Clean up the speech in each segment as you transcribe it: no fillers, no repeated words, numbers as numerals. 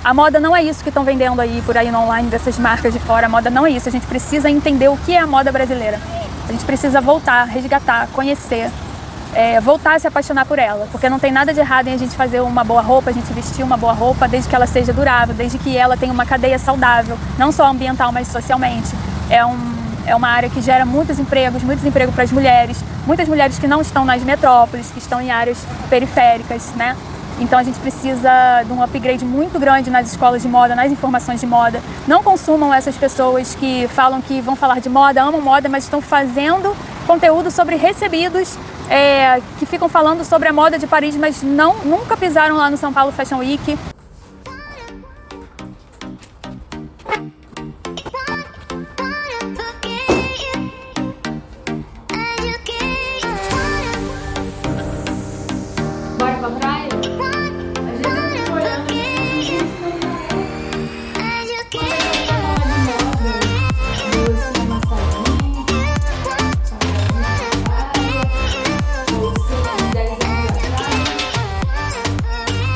A moda não é isso que estão vendendo aí por aí no online dessas marcas de fora. A moda não é isso. A gente precisa entender o que é a moda brasileira. A gente precisa voltar, resgatar, conhecer, voltar a se apaixonar por ela. Porque não tem nada de errado em a gente fazer uma boa roupa, a gente vestir uma boa roupa, desde que ela seja durável, desde que ela tenha uma cadeia saudável, não só ambiental, mas socialmente. É uma área que gera muitos empregos para as mulheres, muitas mulheres que não estão nas metrópoles, que estão em áreas periféricas, né? Então a gente precisa de um upgrade muito grande nas escolas de moda, nas informações de moda. Não consumam essas pessoas que falam que vão falar de moda, amam moda, mas estão fazendo conteúdo sobre recebidos, que ficam falando sobre a moda de Paris, mas nunca pisaram lá no São Paulo Fashion Week. Bora pra praia? A gente fica olhando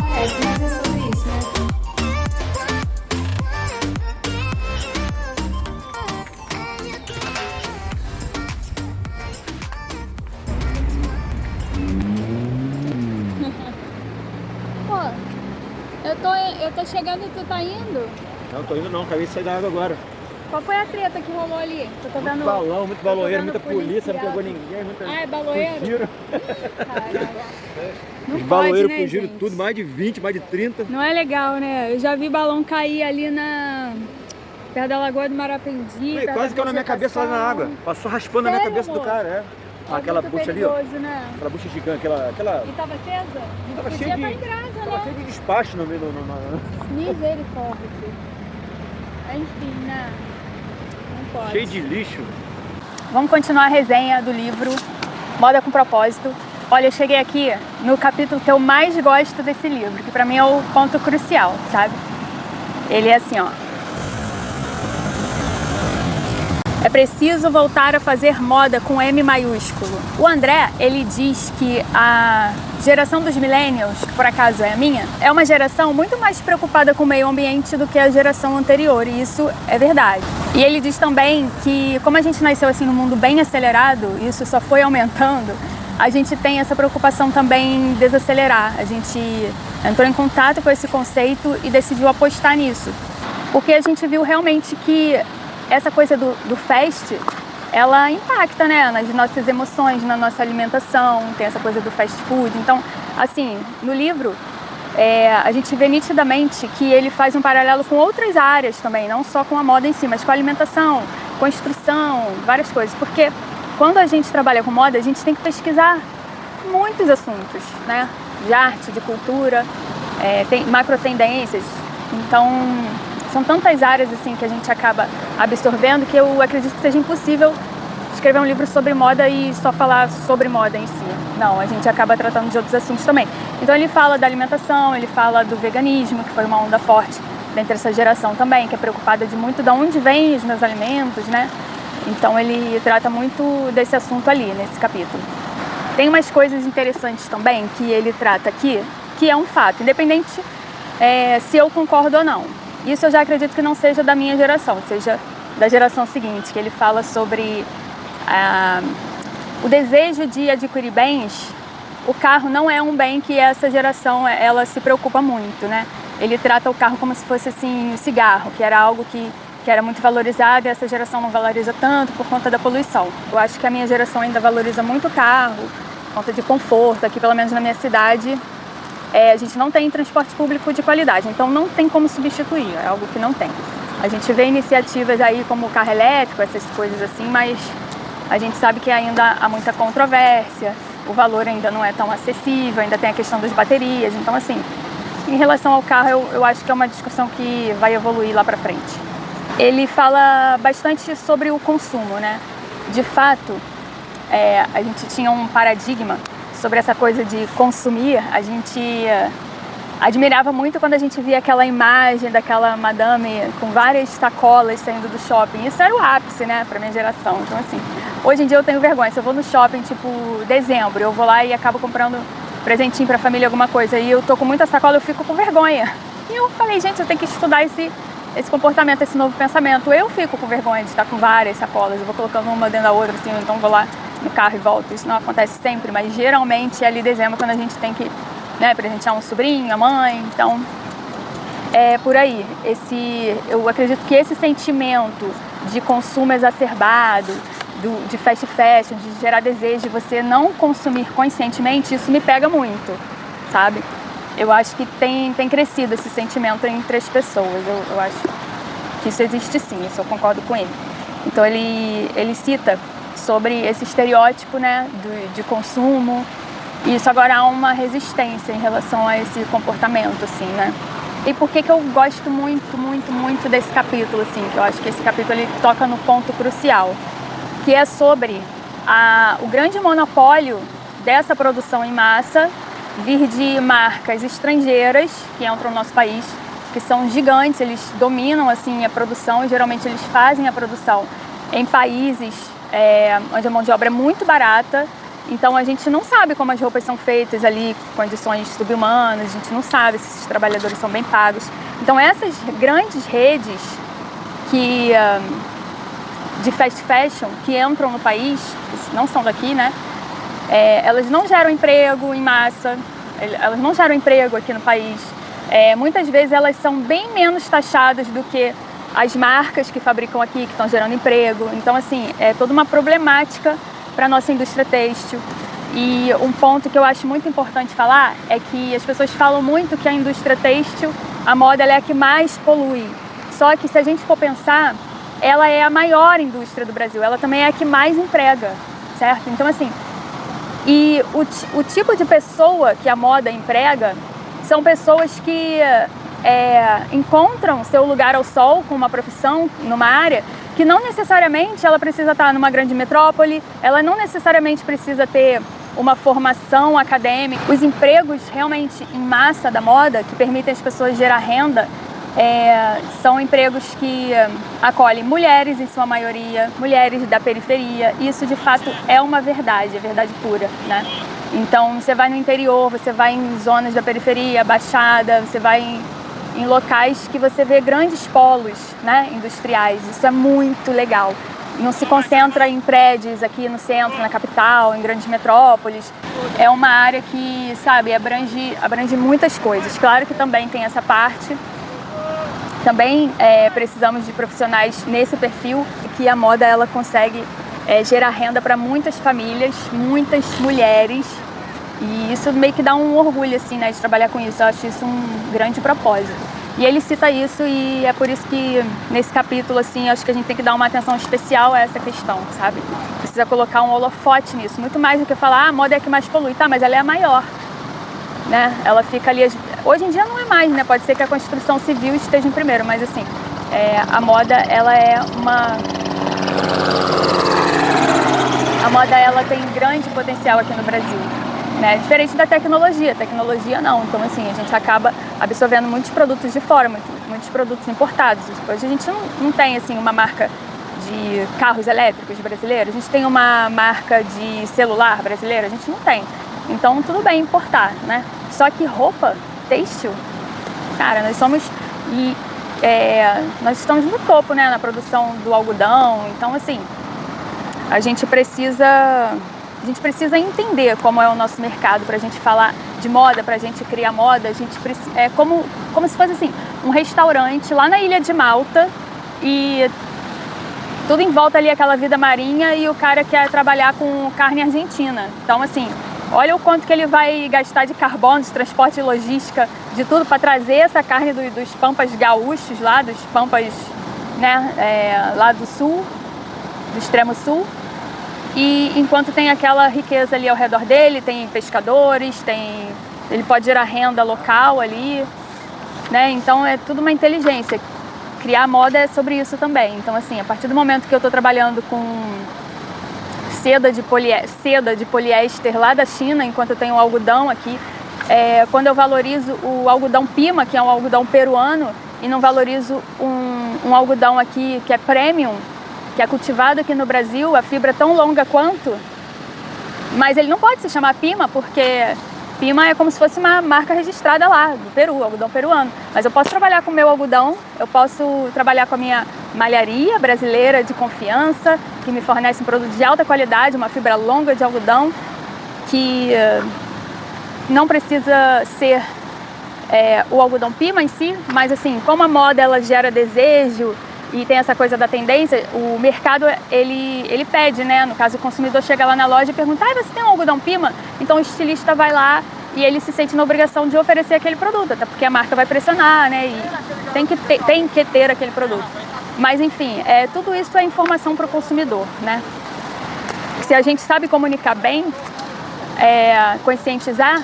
parece, mas é sobre isso, né? Pô, eu tô chegando e tu tá indo? Não, tô indo não, acabei de sair da água agora. Qual foi a treta que rolou ali? Eu tô Muito vendo, balão, muito baloeiro, muita policial. polícia, não pegou ninguém, muita... Ah, é baloeiro? Fugiram. Caralho. Não Os pode, baloeiros né, fugiram gente? tudo, mais de 20, mais de 30. Não é legal, né? Eu já vi balão cair ali perto da Lagoa do Marapendi. E quase caiu na minha cabeça lá na água. Passou raspando na minha Sério, cabeça do moço? cara, aquela muito bucha ali, ó. perigoso, né? Aquela bucha gigante, aquela... E tava acesa? Tava Podia cheio de... estar em brasa, Tava né? cheio de despacho no meio do... Misericórdia. Enfim, né? Não pode. Cheio de lixo. Vamos continuar a resenha do livro Moda com Propósito. Olha, eu cheguei aqui no capítulo que eu mais gosto desse livro, que pra mim é o ponto crucial, sabe? Ele é assim, ó. É preciso voltar a fazer moda com M maiúsculo. O André, ele diz que a geração dos millennials, que por acaso é a minha, é uma geração muito mais preocupada com o meio ambiente do que a geração anterior, e isso é verdade. E ele diz também que, como a gente nasceu assim num mundo bem acelerado, e isso só foi aumentando, a gente tem essa preocupação também em desacelerar. A gente entrou em contato com esse conceito e decidiu apostar nisso. Porque a gente viu realmente que essa coisa do fast, ela impacta, né, nas nossas emoções, na nossa alimentação, tem essa coisa do fast food. Então, assim, no livro, a gente vê nitidamente que ele faz um paralelo com outras áreas também, não só com a moda em si, mas com a alimentação, construção, várias coisas. Porque quando a gente trabalha com moda, a gente tem que pesquisar muitos assuntos, né, de arte, de cultura, tem macro tendências. Então, são tantas áreas assim que a gente acaba absorvendo que eu acredito que seja impossível escrever um livro sobre moda e só falar sobre moda em si. Não, a gente acaba tratando de outros assuntos também. Então ele fala da alimentação, ele fala do veganismo, que foi uma onda forte dentro dessa geração também, que é preocupada de muito de onde vêm os meus alimentos, né? Então ele trata muito desse assunto ali, nesse capítulo. Tem umas coisas interessantes também que ele trata aqui, que é um fato, independente se eu concordo ou não. Isso eu já acredito que não seja da minha geração, seja da geração seguinte, que ele fala sobre o desejo de adquirir bens. O carro não é um bem que essa geração ela se preocupa muito, né? Ele trata o carro como se fosse assim o cigarro, que era algo que era muito valorizado e essa geração não valoriza tanto por conta da poluição. Eu acho que a minha geração ainda valoriza muito o carro, por conta de conforto. Aqui, pelo menos na minha cidade, a gente não tem transporte público de qualidade, então não tem como substituir, é algo que não tem. A gente vê iniciativas aí como o carro elétrico, essas coisas assim, mas a gente sabe que ainda há muita controvérsia, o valor ainda não é tão acessível, ainda tem a questão das baterias. Então, assim, em relação ao carro, eu acho que é uma discussão que vai evoluir lá pra frente. Ele fala bastante sobre o consumo, né? De fato, a gente tinha um paradigma sobre essa coisa de consumir. A gente admirava muito quando a gente via aquela imagem daquela madame com várias sacolas saindo do shopping. Isso era o ápice, né, pra minha geração. Então, assim, hoje em dia eu tenho vergonha. Se eu vou no shopping, tipo, dezembro, eu vou lá e acabo comprando presentinho pra família, alguma coisa, e eu tô com muita sacola, eu fico com vergonha. E eu falei, gente, eu tenho que estudar esse comportamento, esse novo pensamento. Eu fico com vergonha de estar com várias sacolas, eu vou colocando uma dentro da outra, assim, então vou lá no carro e volto. Isso não acontece sempre, mas geralmente é ali dezembro quando a gente tem que, né, presentear um sobrinho, a mãe, então é por aí. Eu acredito que esse sentimento de consumo exacerbado, de fast fashion, de gerar desejo de você não consumir conscientemente, isso me pega muito, sabe? Eu acho que tem crescido esse sentimento entre as pessoas. Eu acho que isso existe sim, isso eu concordo com ele. Então ele cita sobre esse estereótipo, né, de consumo, e isso agora há uma resistência em relação a esse comportamento, assim, né? E por que eu gosto muito desse capítulo, assim, que eu acho que esse capítulo ele toca no ponto crucial, que é sobre o grande monopólio dessa produção em massa vir de marcas estrangeiras que entram no nosso país, que são gigantes, eles dominam assim a produção e geralmente eles fazem a produção em países onde a mão de obra é muito barata, então a gente não sabe como as roupas são feitas ali, condições subhumanas, a gente não sabe se esses trabalhadores são bem pagos. Então essas grandes redes de fast fashion que entram no país, que não são daqui, né? Elas não geram emprego em massa, elas não geram emprego aqui no país. Muitas vezes elas são bem menos taxadas do que as marcas que fabricam aqui, que estão gerando emprego. Então, assim, é toda uma problemática para a nossa indústria têxtil. E um ponto que eu acho muito importante falar é que as pessoas falam muito que a indústria têxtil, a moda, ela é a que mais polui. Só que se a gente for pensar, ela é a maior indústria do Brasil, ela também é a que mais emprega, certo? Então, assim, e o tipo de pessoa que a moda emprega são pessoas que encontram seu lugar ao sol com uma profissão, numa área, que não necessariamente ela precisa estar numa grande metrópole, ela não necessariamente precisa ter uma formação acadêmica. Os empregos realmente em massa da moda, que permitem as pessoas gerar renda, são empregos que acolhem mulheres, em sua maioria, mulheres da periferia. Isso, de fato, é uma verdade, é verdade pura, né? Então, você vai no interior, você vai em zonas da periferia, Baixada, você vai em locais que você vê grandes polos, né, industriais. Isso é muito legal. Não se concentra em prédios aqui no centro, na capital, em grandes metrópoles. É uma área que, sabe, abrange muitas coisas. Claro que também tem essa parte. Também precisamos de profissionais nesse perfil, que a moda ela consegue gerar renda para muitas famílias, muitas mulheres. E isso meio que dá um orgulho, assim, né, de trabalhar com isso. Eu acho isso um grande propósito. E ele cita isso e é por isso que nesse capítulo, assim, acho que a gente tem que dar uma atenção especial a essa questão, sabe? Precisa colocar um holofote nisso, muito mais do que falar, a moda é a que mais polui. Tá, mas ela é a maior, né? Ela fica ali... Hoje em dia não é mais, né? Pode ser que a construção civil esteja em primeiro, mas assim, a moda, ela é uma... A moda, ela tem grande potencial aqui no Brasil, né? Diferente da tecnologia. Tecnologia não. Então, assim, a gente acaba absorvendo muitos produtos de fora, muitos produtos importados. Hoje a gente não tem, assim, uma marca de carros elétricos brasileiros. A gente tem uma marca de celular brasileira? A gente não tem. Então, tudo bem importar, né? Só que roupa, têxtil, cara, nós estamos no topo, né, na produção do algodão. Então, assim, a gente precisa entender como é o nosso mercado para a gente falar de moda, para a gente criar moda. A gente precisa, como se fosse assim, um restaurante lá na Ilha de Malta e tudo em volta ali, aquela vida marinha, e o cara quer trabalhar com carne argentina. Então, assim, olha o quanto que ele vai gastar de carbono, de transporte e logística, de tudo para trazer essa carne dos pampas gaúchos lá, dos pampas, né, lá do sul, do extremo sul. E enquanto tem aquela riqueza ali ao redor dele, tem pescadores, ele pode gerar renda local ali, né? Então é tudo uma inteligência. Criar moda é sobre isso também. Então, assim, a partir do momento que eu estou trabalhando com seda de poliéster lá da China, enquanto eu tenho o algodão aqui, quando eu valorizo o algodão Pima, que é um algodão peruano, e não valorizo um algodão aqui que é premium, que é cultivado aqui no Brasil, a fibra é tão longa quanto, mas ele não pode se chamar Pima porque Pima é como se fosse uma marca registrada lá, do Peru, algodão peruano. Mas eu posso trabalhar com o meu algodão, eu posso trabalhar com a minha malharia brasileira de confiança, que me fornece um produto de alta qualidade, uma fibra longa de algodão, que não precisa ser o algodão Pima em si, mas assim, como a moda ela gera desejo e tem essa coisa da tendência, o mercado ele pede, né? No caso, o consumidor chega lá na loja e pergunta: você tem um algodão Pima? Então o estilista vai lá e ele se sente na obrigação de oferecer aquele produto, até porque a marca vai pressionar, né? E tem que ter aquele produto. Mas enfim, tudo isso é informação para o consumidor, né? Se a gente sabe comunicar bem, conscientizar,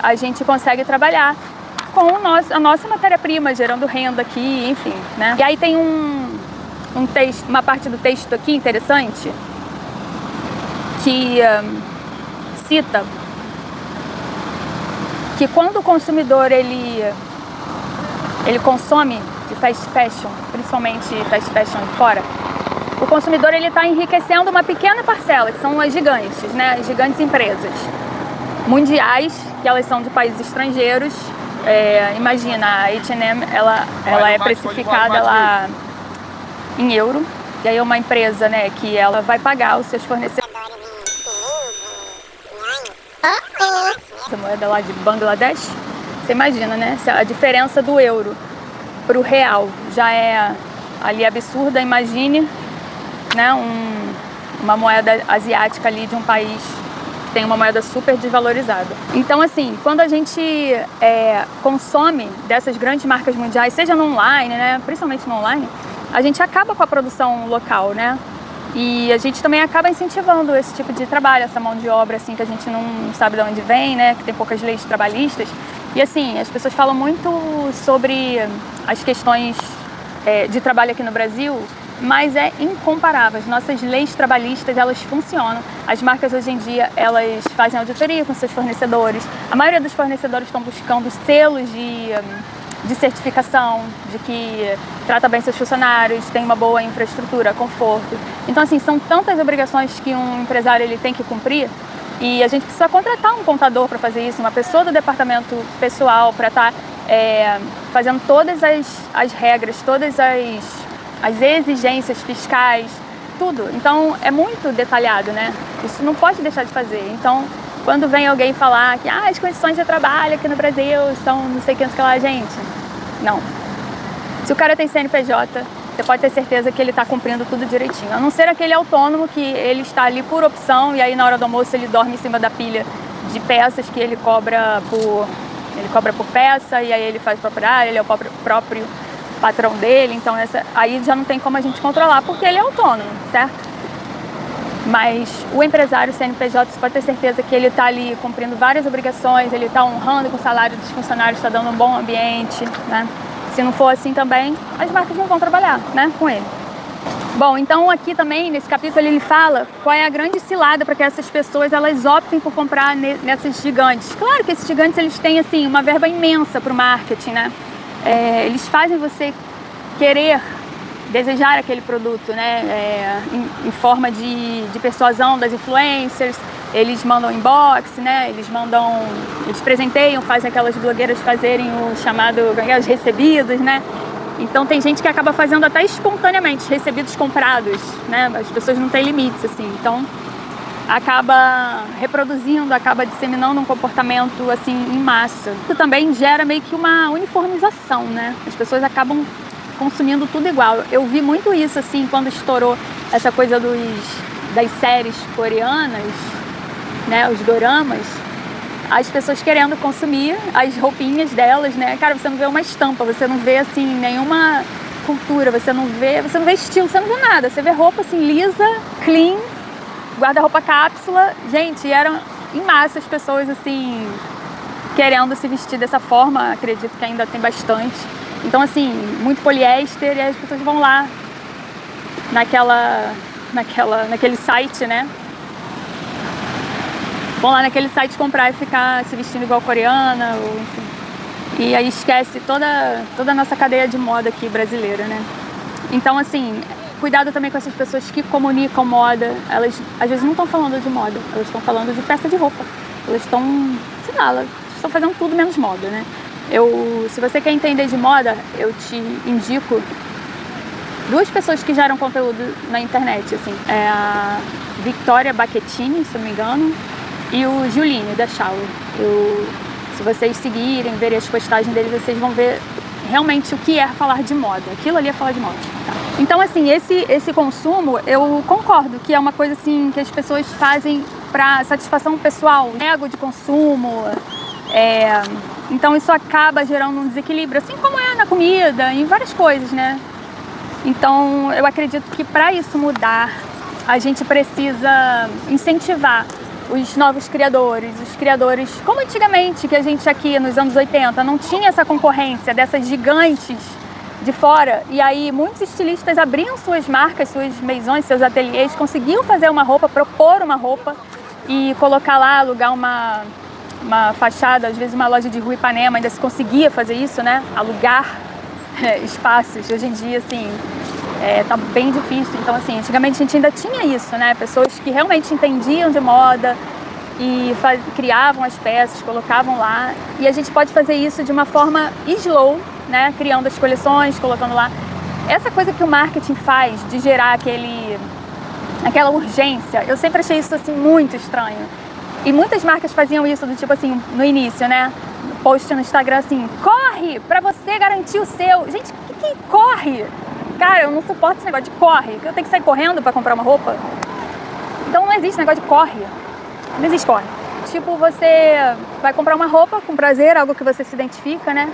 a gente consegue trabalhar com a nossa matéria-prima, gerando renda aqui, enfim, né? E aí tem um texto, uma parte do texto aqui interessante, que cita que quando o consumidor ele consome de fast fashion, principalmente fast fashion de fora, o consumidor ele está enriquecendo uma pequena parcela, que são as gigantes, né? As gigantes empresas mundiais, que elas são de países estrangeiros. Imagina, a H&M, ela é precificada lá em euro, e aí é uma empresa, né, que ela vai pagar os seus fornecedores. Essa moeda lá de Bangladesh, você imagina, né, a diferença do euro para o real já é ali absurda. Imagine, né, uma moeda asiática ali de um país tem uma moeda super desvalorizada. Então, assim, quando a gente consome dessas grandes marcas mundiais, seja no online, né, principalmente no online, a gente acaba com a produção local, né? E a gente também acaba incentivando esse tipo de trabalho, essa mão de obra, assim, que a gente não sabe de onde vem, né, que tem poucas leis trabalhistas. E, assim, as pessoas falam muito sobre as questões de trabalho aqui no Brasil, mas é incomparável. As nossas leis trabalhistas, elas funcionam. As marcas hoje em dia, elas fazem auditoria com seus fornecedores. A maioria dos fornecedores estão buscando selos de certificação, de que trata bem seus funcionários, tem uma boa infraestrutura, conforto. Então, assim, são tantas obrigações que um empresário ele tem que cumprir, e a gente precisa contratar um contador para fazer isso, uma pessoa do departamento pessoal para estar fazendo todas as regras, todas as exigências fiscais, tudo. Então, é muito detalhado, né? Isso não pode deixar de fazer. Então, quando vem alguém falar que as condições de trabalho aqui no Brasil são não sei quantos que lá, gente, não. Se o cara tem CNPJ, você pode ter certeza que ele está cumprindo tudo direitinho. A não ser aquele autônomo que ele está ali por opção e aí na hora do almoço ele dorme em cima da pilha de peças que ele cobra por peça, e aí ele faz propriedade, ele é o próprio patrão dele, então aí já não tem como a gente controlar, porque ele é autônomo, certo? Mas o empresário CNPJ, você pode ter certeza que ele está ali cumprindo várias obrigações, ele está honrando com o salário dos funcionários, está dando um bom ambiente, né? Se não for assim também, as marcas não vão trabalhar, né, com ele. Bom, então aqui também, nesse capítulo, ele fala qual é a grande cilada para que essas pessoas elas optem por comprar nessas gigantes. Claro que esses gigantes eles têm assim, uma verba imensa para o marketing, né? Eles fazem você querer desejar aquele produto, né? Em forma de persuasão das influencers. Eles mandam inbox, né? Eles presenteiam, fazem aquelas blogueiras fazerem o chamado os recebidos, né? Então tem gente que acaba fazendo até espontaneamente recebidos comprados, né? As pessoas não têm limites, assim. Então acaba reproduzindo, acaba disseminando um comportamento assim em massa. Isso também gera meio que uma uniformização, né? As pessoas acabam consumindo tudo igual. Eu vi muito isso assim quando estourou essa coisa das séries coreanas, né? Os doramas. As pessoas querendo consumir as roupinhas delas, né? Cara, você não vê uma estampa, você não vê assim nenhuma cultura, você não vê estilo, você não vê nada. Você vê roupa assim lisa, clean, guarda-roupa cápsula. Gente, eram em massa as pessoas assim querendo se vestir dessa forma. Acredito que ainda tem bastante. Então assim, muito poliéster, e as pessoas vão lá naquele site, né? Vão lá naquele site comprar e ficar se vestindo igual coreana, ou enfim. E aí esquece toda a nossa cadeia de moda aqui brasileira, né? Então, assim, cuidado também com essas pessoas que comunicam moda. Elas, às vezes, não estão falando de moda, elas estão falando de peça de roupa. Elas estão sei lá, elas estão fazendo tudo menos moda, né? Se você quer entender de moda, eu te indico duas pessoas que geram conteúdo na internet, assim. É a Victoria Bacchettini, se eu não me engano, e o Giuline, da Shallow. Se vocês seguirem, verem as postagens deles, vocês vão ver realmente o que é falar de moda. Aquilo ali é falar de moda. Tá? Então, assim, esse consumo, eu concordo que é uma coisa, assim, que as pessoas fazem para satisfação pessoal, ego de consumo. Então, isso acaba gerando um desequilíbrio, assim como é na comida, em várias coisas, né? Então, eu acredito que para isso mudar, a gente precisa incentivar os novos criadores, os criadores como antigamente, que a gente aqui nos anos 80 não tinha essa concorrência dessas gigantes de fora, e aí muitos estilistas abriam suas marcas, suas maisons, seus ateliês, conseguiam fazer uma roupa, propor uma roupa e colocar lá, alugar uma fachada, às vezes uma loja de rua Ipanema, ainda se conseguia fazer isso, né? Alugar espaços. Hoje em dia, assim, tá bem difícil. Então, assim, antigamente a gente ainda tinha isso, né? Pessoas que realmente entendiam de moda e criavam as peças, colocavam lá. E a gente pode fazer isso de uma forma slow, né? Criando as coleções, colocando lá. Essa coisa que o marketing faz de gerar aquela urgência, eu sempre achei isso, assim, muito estranho. E muitas marcas faziam isso do tipo assim, no início, né? Post no Instagram assim, corre pra você garantir o seu. Gente, o que corre? Cara, eu não suporto esse negócio de corre. Eu tenho que sair correndo pra comprar uma roupa. Então não existe negócio de corre. Não existe corre. Tipo, você vai comprar uma roupa com prazer, algo que você se identifica, né?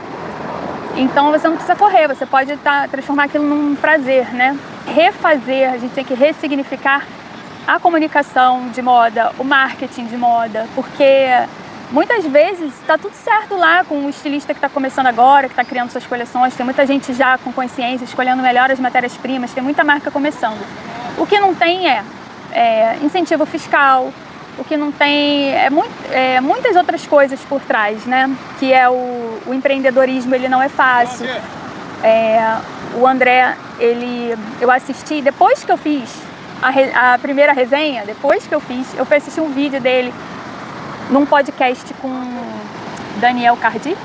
Então você não precisa correr, você pode transformar aquilo num prazer, né? Refazer, a gente tem que ressignificar a comunicação de moda, o marketing de moda, porque muitas vezes está tudo certo lá com o estilista que está começando agora, que está criando suas coleções, tem muita gente já com consciência, escolhendo melhor as matérias-primas, tem muita marca começando. O que não tem é incentivo fiscal, o que não tem muitas outras coisas por trás, né? Que é o empreendedorismo, ele não é fácil. O André, eu assisti, depois que eu fiz a primeira resenha, eu fui assistir um vídeo dele num podcast com Daniel Cardi.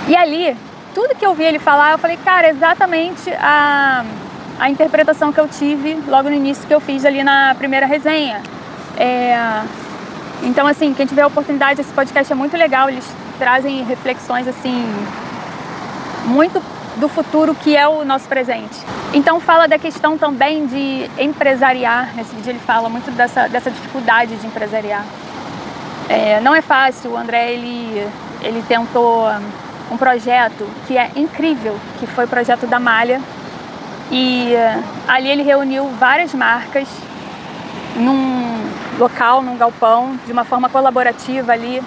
E ali, tudo que eu vi ele falar, eu falei, cara, exatamente a interpretação que eu tive logo no início que eu fiz ali na primeira resenha. Então, assim, quem tiver a oportunidade, esse podcast é muito legal, eles trazem reflexões, assim, muito do futuro que é o nosso presente. Então fala da questão também de empresariar, nesse vídeo ele fala muito dessa dificuldade de empresariar. Não é fácil, o André ele tentou um projeto que é incrível, que foi o projeto da Malha, e ali ele reuniu várias marcas num local, num galpão, de uma forma colaborativa ali.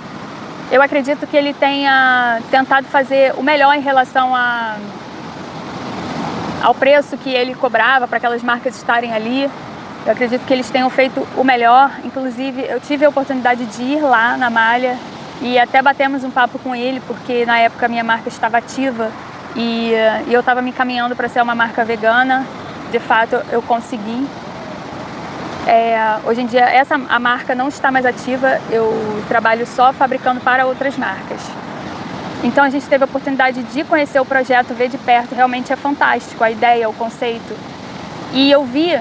Eu acredito que ele tenha tentado fazer o melhor em relação ao preço que ele cobrava para aquelas marcas estarem ali. Eu acredito que eles tenham feito o melhor. Inclusive, eu tive a oportunidade de ir lá na Malha e até batemos um papo com ele, porque na época a minha marca estava ativa e eu estava me encaminhando para ser uma marca vegana. De fato, eu consegui. Hoje em dia a marca não está mais ativa, eu trabalho só fabricando para outras marcas. Então a gente teve a oportunidade de conhecer o projeto, ver de perto, realmente é fantástico a ideia, o conceito. E eu vi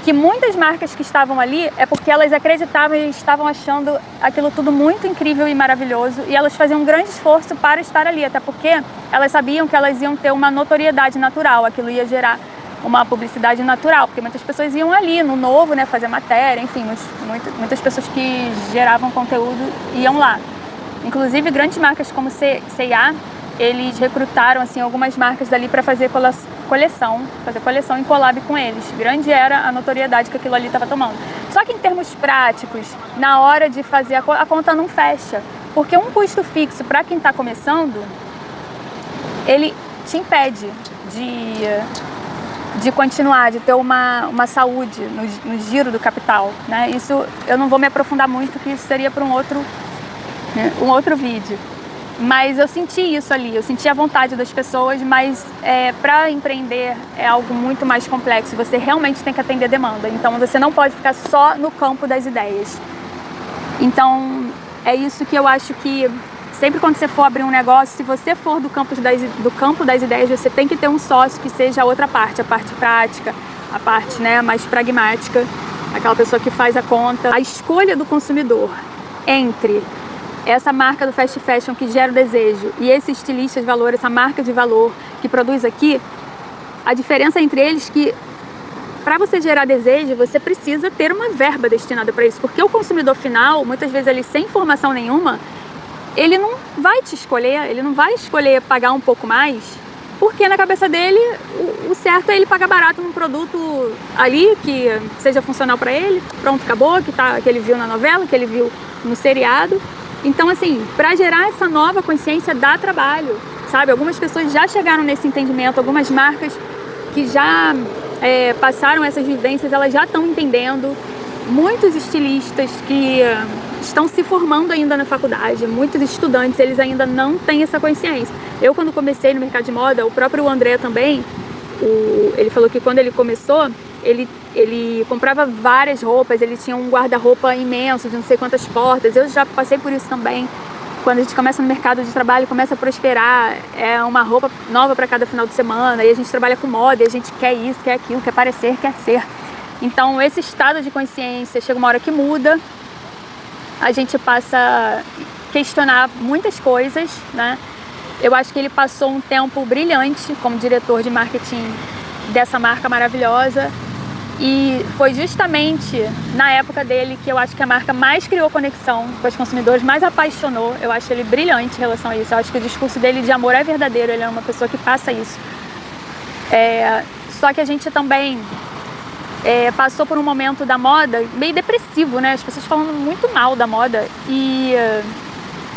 que muitas marcas que estavam ali é porque elas acreditavam e estavam achando aquilo tudo muito incrível e maravilhoso, e elas faziam um grande esforço para estar ali, até porque elas sabiam que elas iam ter uma notoriedade natural, aquilo ia gerar uma publicidade natural, porque muitas pessoas iam ali no Novo, né, fazer matéria, enfim, muitas pessoas que geravam conteúdo iam lá. Inclusive grandes marcas como C&A, eles recrutaram assim algumas marcas dali para fazer coleção em collab com eles. Grande era a notoriedade que aquilo ali estava tomando. Só que em termos práticos, na hora de fazer a conta não fecha, porque um custo fixo para quem está começando, ele te impede de continuar, de ter uma saúde no giro do capital, né? Isso eu não vou me aprofundar muito, que isso seria para um outro vídeo. Mas eu senti isso ali, eu senti a vontade das pessoas, mas para empreender é algo muito mais complexo, você realmente tem que atender demanda, então você não pode ficar só no campo das ideias. Então, é isso que eu acho que sempre quando você for abrir um negócio, se você for do campo das ideias, você tem que ter um sócio que seja a outra parte, a parte prática, a parte, né, mais pragmática, aquela pessoa que faz a conta. A escolha do consumidor entre essa marca do fast fashion que gera o desejo e esse estilista de valor, essa marca de valor que produz aqui, a diferença entre eles é que para você gerar desejo, você precisa ter uma verba destinada para isso, porque o consumidor final, muitas vezes ele sem informação nenhuma, ele não vai te escolher, ele não vai escolher pagar um pouco mais, porque na cabeça dele o certo é ele pagar barato num produto ali que seja funcional para ele, pronto, acabou, que ele viu na novela, que ele viu no seriado. Então, assim, para gerar essa nova consciência dá trabalho, sabe? Algumas pessoas já chegaram nesse entendimento, algumas marcas que já passaram essas vivências, elas já estão entendendo. Muitos estilistas que estão se formando ainda na faculdade, muitos estudantes, eles ainda não têm essa consciência. Eu, quando comecei no mercado de moda, o próprio André também, ele falou que quando ele começou, ele comprava várias roupas, ele tinha um guarda-roupa imenso, de não sei quantas portas. Eu já passei por isso também. Quando a gente começa no mercado de trabalho, começa a prosperar, é uma roupa nova para cada final de semana, e a gente trabalha com moda, e a gente quer isso, quer aquilo, quer parecer, quer ser. Então, esse estado de consciência, chega uma hora que muda, a gente passa a questionar muitas coisas, né? Eu acho que ele passou um tempo brilhante como diretor de marketing dessa marca maravilhosa, e foi justamente na época dele que eu acho que a marca mais criou conexão com os consumidores, mais apaixonou. Eu acho ele brilhante em relação a isso. Eu acho que o discurso dele de amor é verdadeiro, ele é uma pessoa que passa isso. Só que a gente também passou por um momento da moda meio depressivo, né? As pessoas falando muito mal da moda, e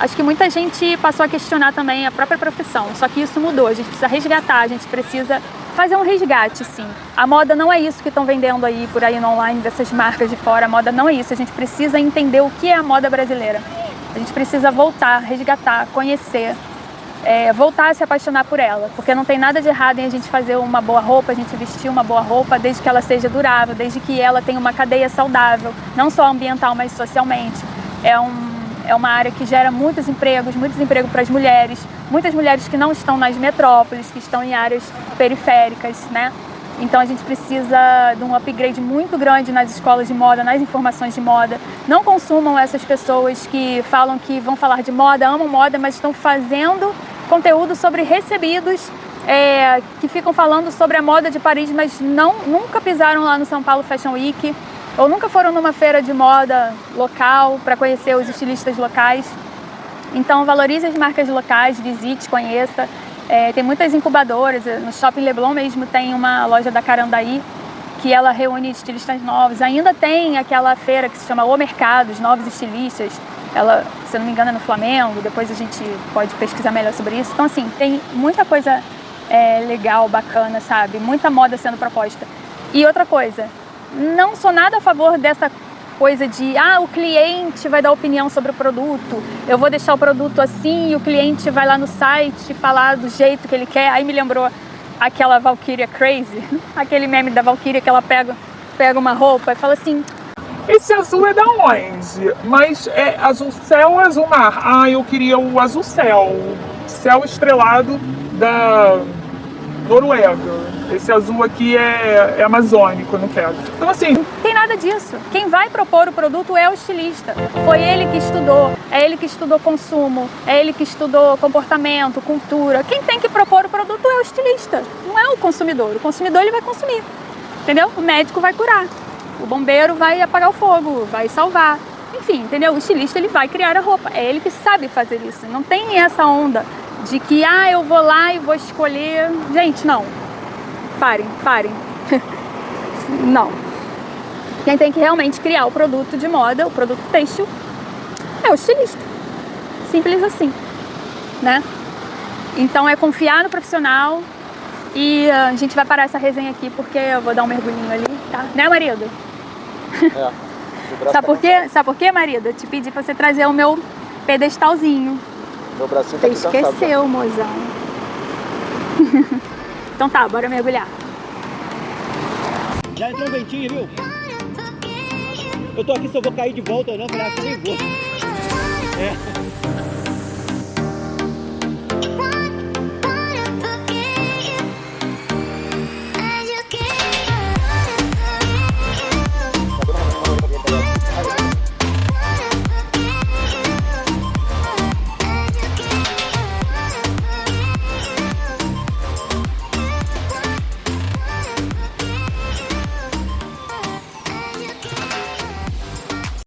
acho que muita gente passou a questionar também a própria profissão. Só que isso mudou, a gente precisa resgatar, a gente precisa fazer um resgate, sim. A moda não é isso que estão vendendo aí por aí no online dessas marcas de fora, a moda não é isso. A gente precisa entender o que é a moda brasileira. A gente precisa voltar, resgatar, conhecer, voltar a se apaixonar por ela, porque não tem nada de errado em a gente fazer uma boa roupa, a gente vestir uma boa roupa, desde que ela seja durável, desde que ela tenha uma cadeia saudável, não só ambiental, mas socialmente. É uma área que gera muitos empregos para as mulheres, muitas mulheres que não estão nas metrópoles, que estão em áreas periféricas, né? Então a gente precisa de um upgrade muito grande nas escolas de moda, nas informações de moda. Não consumam essas pessoas que falam que vão falar de moda, amam moda, mas estão fazendo conteúdo sobre recebidos, que ficam falando sobre a moda de Paris, mas nunca pisaram lá no São Paulo Fashion Week, ou nunca foram numa feira de moda local para conhecer os estilistas locais. Então valorize as marcas locais, visite, conheça. Tem muitas incubadoras, no Shopping Leblon mesmo tem uma loja da Carandaí, que ela reúne estilistas novos. Ainda tem aquela feira que se chama O Mercado, os novos estilistas. Ela, se eu não me engano, é no Flamengo, depois a gente pode pesquisar melhor sobre isso. Então assim, tem muita coisa legal, bacana, sabe? Muita moda sendo proposta. E outra coisa, não sou nada a favor dessa coisa de o cliente vai dar opinião sobre o produto, eu vou deixar o produto assim e o cliente vai lá no site falar do jeito que ele quer. Aí me lembrou aquela Valkyria Crazy, aquele meme da Valkyria que ela pega uma roupa e fala assim: esse azul é da onde? Mas é azul céu ou azul mar? Eu queria o azul céu estrelado da Noruega. Esse azul aqui é amazônico, eu não quero. Então assim, não tem nada disso. Quem vai propor o produto é o estilista. Foi ele que estudou, é ele que estudou consumo, é ele que estudou comportamento, cultura. Quem tem que propor o produto é o estilista, não é o consumidor. O consumidor ele vai consumir, entendeu? O médico vai curar, o bombeiro vai apagar o fogo, vai salvar. Enfim, entendeu? O estilista ele vai criar a roupa, é ele que sabe fazer isso. Não tem essa onda de que eu vou lá e vou escolher. Gente, não. Parem. Não. Quem tem que realmente criar o produto de moda, o produto têxtil, é o estilista. Simples assim, né? Então é confiar no profissional. E a gente vai parar essa resenha aqui porque eu vou dar um mergulhinho ali, tá? Né, marido? Sabe por quê? Sabe por quê, marido? Eu te pedi pra você trazer o meu pedestalzinho. Meu bracinho você tá cansado, esqueceu, mozão. Então tá, bora mergulhar. Já entrou um ventinho, viu? Eu tô aqui se eu vou cair de volta ou não. Falei, acho que nem vou. É.